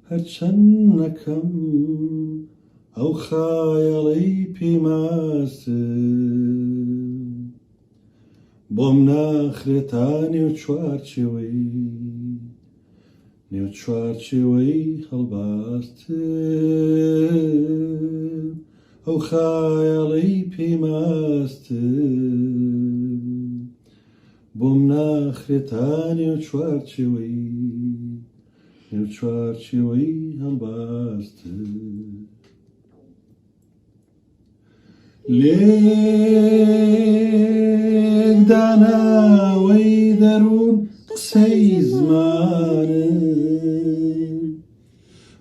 هەرچەند ئەکەم ئەو خایەڵەی پێماستن بۆم ناخرێتا نێو چوارچێوەی هەڵباستن ئەو خایەڵەی پێماستن بۆم ناخرێتا نێو چوارچێوەی هەڵباستن لێک داناوەی دەروون قسەی زمانن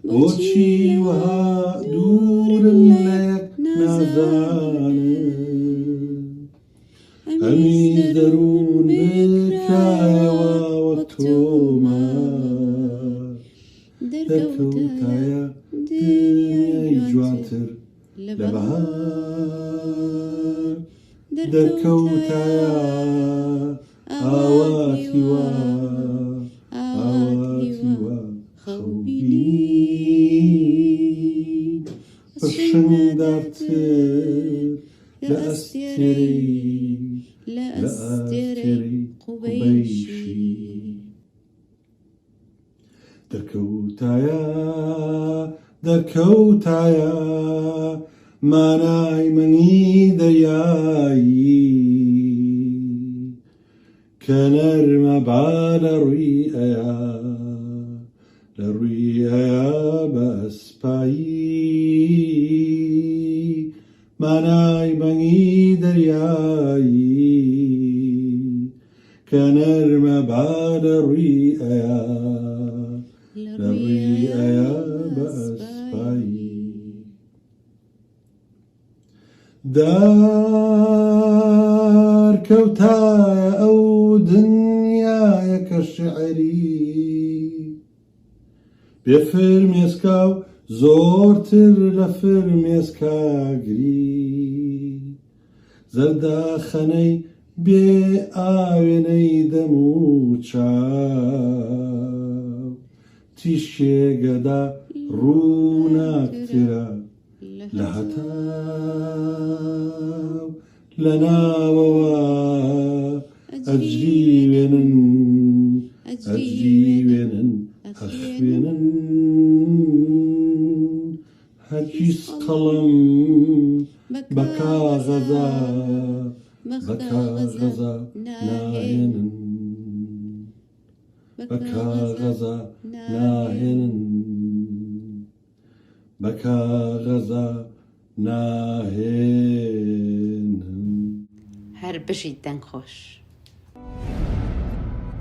بۆچی وەها دوورم لە یەک نازانن هەمیش دەروون بکایەوە وەک تۆمار دەرکەوتایە دنیای جوانتر لە بەهار دەرکەوتایە ئاواتی وا خەوبینی پڕشنگدارتر لە ئەستێرەی قوبەیشی دەرکەوتایە مانای مەنگی دەریایی کە نەرمە با لە ڕووی ئەیە بە ئەسپایی مانای مەنگی دەریایی کە نەرمە با لە ڕووی ئەیە بە ئەسپایی دارکەوتایە ئەو دنیایە کە شیعری بێ فرمێسکا و زۆرتر لە فرمێسکاگری زەرداخەنەی بێ ئاوێنەی دەم و چاو تیشێگەدا ڕووناکترە لە هەتاو لە ناوەوە ئەجریوێنن ئەخوێنن هەرگیز قەڵەم بە کاغەزە ناهێنن بە کاغەزە هەر بژی دەنگ خۆش.